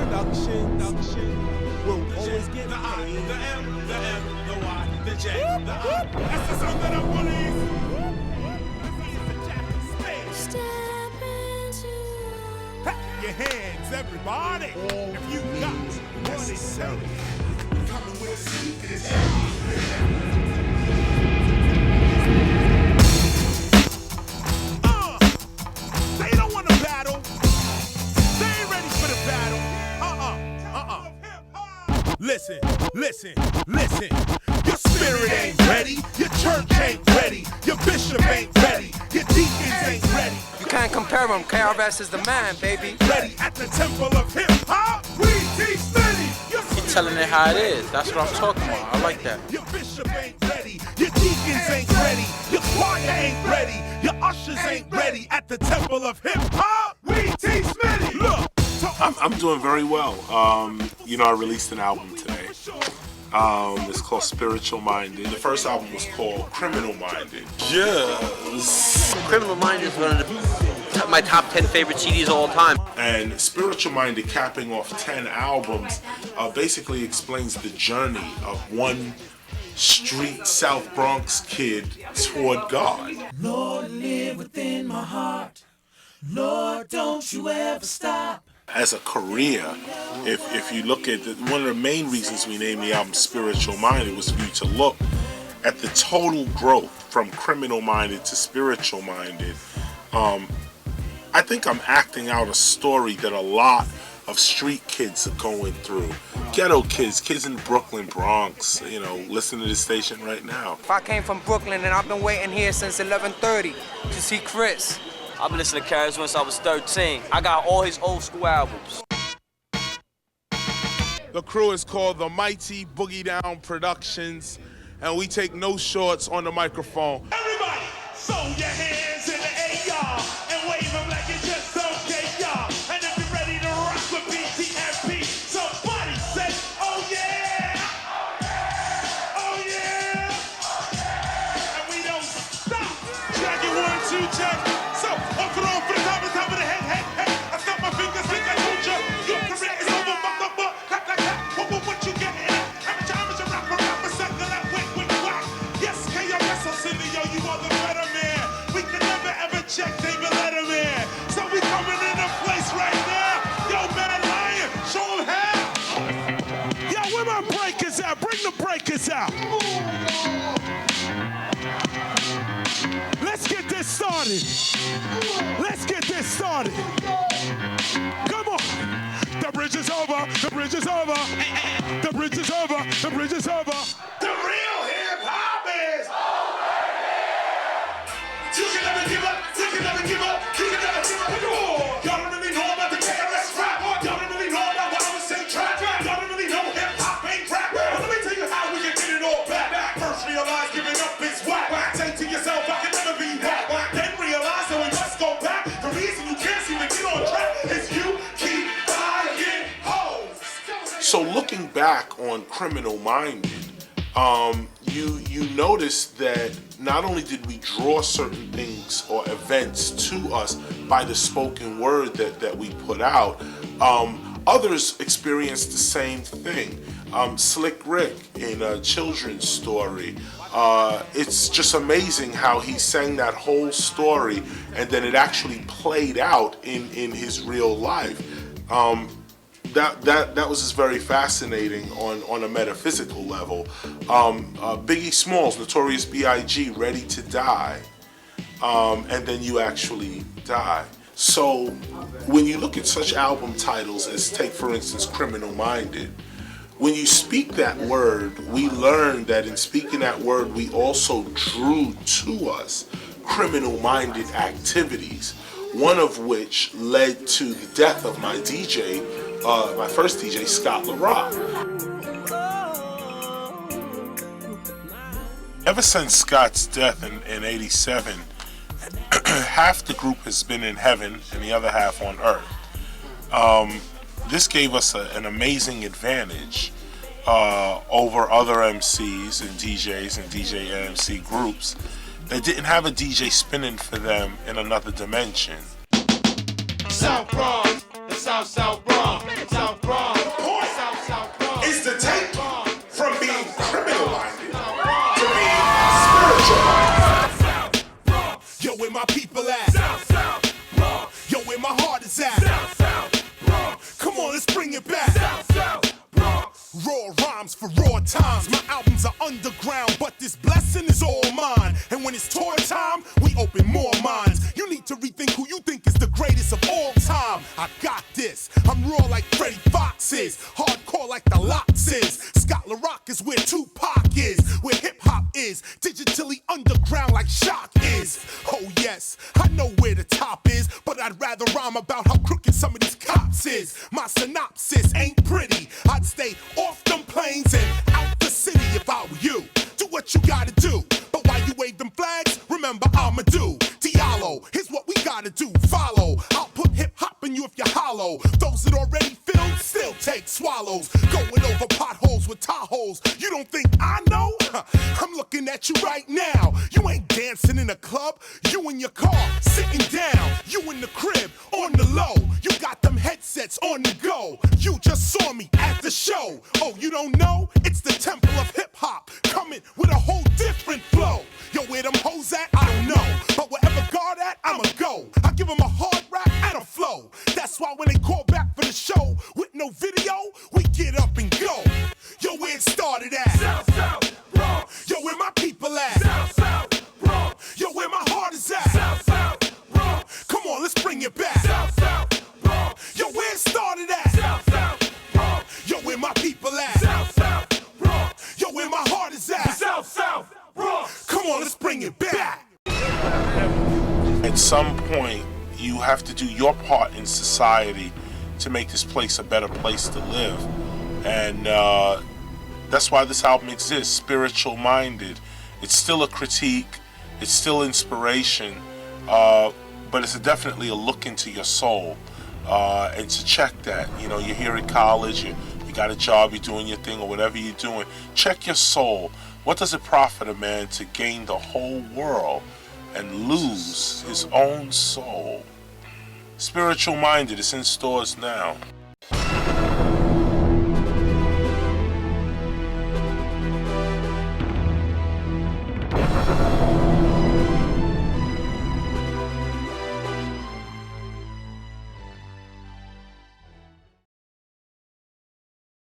production will always get paid. The M, the M, the Y, the J, the I. That's the sound that I want to Step into Pack your hands, everybody. If you got what it sells, coming with secrets. They don't want to battle. They ain't ready for the battle. Listen, listen, listen. Your spirit ain't ready. Your church ain't ready. Your bishop ain't ready. Your deacons ain't ready. You can't compare them. KRS is the man, baby. Ready at the temple of hip hop. We teach many. You're telling it how it is. That's what I'm talking about. I like that. Your bishop ain't ready. Your deacons ain't ready. Your choir ain't ready. Your ushers ain't ready at the temple of hip hop. We teach many. Look. I'm doing very well. I released an album today. It's called Spiritual Minded. The first album was called Criminal Minded. Yes. Criminal Minded is one of my top 10 favorite CDs of all time. And Spiritual Minded, capping off 10 albums, basically explains the journey of one street South Bronx kid toward God. Lord, live within my heart. Lord, don't you ever stop. As a career, if you look at one of the main reasons we named the album Spiritual Minded was for you to look at the total growth from Criminal Minded to Spiritual Minded. I think I'm acting out a story that a lot of street kids are going through. Ghetto kids, kids in Brooklyn, Bronx, listen to this station right now. I came from Brooklyn and I've been waiting here since 11:30 to see Chris. I've been listening to KRS since I was 13. I got all his old school albums. The crew is called the Mighty Boogie Down Productions, and we take no shorts on the microphone. Everybody, throw your hands in the air, y'all, and wave them like you just don't care, y'all. And if you're ready to rock with BTMP, somebody say, oh yeah! Oh yeah! And we don't stop. Check it, 1, 2, check. So, up and on for the top of the head, hey. I snap my fingers, think I told you. Your career is over, motherfucker. What you getting at? Amateur rapper, sucker, that wick, whack. Yes, KRS, Arsenio, you are the better man. We can never ever check David Letterman. So we coming in a place right now. Yo, man, Lion, show him how. Yo, where my breakers at? Bring the breakers out. Let's get this started. Let's get this started. Come on. The bridge is over. The bridge is over. The bridge is over. The bridge is over. The real hip hop is over here. You can never give up. You can never give up. You can never give up. Y'all don't really know about the KRS rap. Y'all don't really know about what I was saying trap. Y'all don't really know hip hop ain't rap. But let me tell you how we can get it all back. First realize giving up is whack. Say to yourself, I can never be whack. Then realize that we must go back. The reason you can't seem to get on track is you keep buying hoes. So looking back on Criminal Minded, you notice that not only did we draw certain things or events to us by the spoken word that we put out, others experienced the same thing. Slick Rick in a children's story, it's just amazing how he sang that whole story and then it actually played out in his real life. That was just very fascinating on a metaphysical level. Biggie Smalls, Notorious B.I.G., Ready to Die, and then you actually die. So when you look at such album titles as, take for instance, Criminal Minded, when you speak that word, we learned that in speaking that word, we also drew to us criminal-minded activities, one of which led to the death of my DJ, my first DJ, Scott LaRock. Ever since Scott's death in '87, half the group has been in heaven and the other half on earth. This gave us an amazing advantage over other MCs and DJs and DJ and MC groups that didn't have a DJ spinning for them in another dimension. South Bronx, the South Bronx, South Bronx. hard times. My albums are underground, but this blessing is all mine. And when it's tour time, we open more minds. You need to rethink who you think is the greatest of all time. I got this. I'm raw like Freddie Fox is, hardcore like the Locks is. Scott LaRock is where Tupac is, where hip hop is, digitally underground like Shock is. Oh yes, I know where the top is, but I'd rather rhyme about how crooked some of these cops is. My synopsis ain't pretty. I'd stay off them planes and out the city if I were you. Do what you gotta do, but while you wave them flags, remember I'ma do Diallo. Here's what we gotta do, follow. I'll put hip hop in you if you're hollow. Those that already filled still take swallows. Going over potholes with Tahoes. You don't think I know? I'm looking at you right now. You ain't dancing in a club. You in your car, sitting down. You in the crib, on the low. You got them headsets on the go. You just saw me at the show. Oh, you don't know? It's the temple of hip hop, coming with a whole different flow. Yo, where them hoes at? I don't know. But wherever God at, I'ma go. I give them a hard rap and a flow. That's why when they call back for the show with no video, we get up and go. Yo, where it started at? South, South, Bronx. Yo, where my people at? South, South, Bronx. Yo, where my heart is at? South, South, Bronx. Come on, let's bring it back. South, South, Bronx. Yo, where it started at? South, South, Bronx. Yo, where my people at? South, South, Bronx. Yo, where my heart is at? South, South, Bronx. Come on, let's bring it back. At some point, you have to do your part in society to make this place a better place to live. And that's why this album exists, Spiritual Minded. It's still a critique, it's still inspiration, but it's definitely a look into your soul. And to check that, you know, you're here at college, you got a job, you're doing your thing, or whatever you're doing, check your soul. What does it profit a man to gain the whole world and lose his own soul? Spiritual Minded is in stores now.